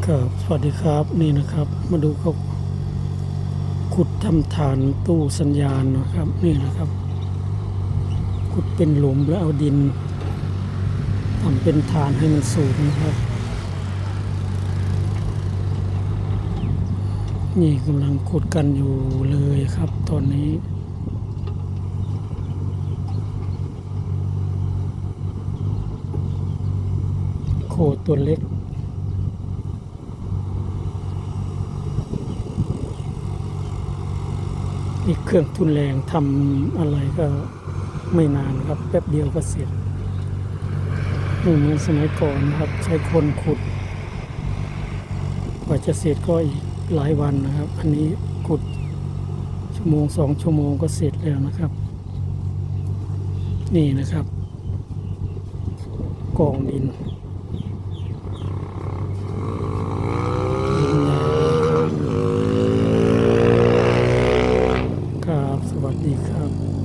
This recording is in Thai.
ครับสวัสดีครับนี่นะครับมาดูเขาขุดทำฐานตู้สัญญาณนะครับนี่นะครับขุดเป็นหลุมแล้วเอาดินทำเป็นฐานให้มันสูงนะครับนี่กำลังขุดกันอยู่เลยครับตอนนี้โคตัวเล็กนี่เครื่องทุนแรงทำอะไรก็ไม่นานครับแป๊บเดียวก็เสร็จไม่เหมือนสมัยก่อนนะครับใช้คนขุดกว่าจะเสร็จก็อีกหลายวันนะครับอันนี้ขุดชั่วโมง2 ชั่วโมงก็เสร็จแล้วนะครับนี่นะครับกองดินครับสวัสดีครับ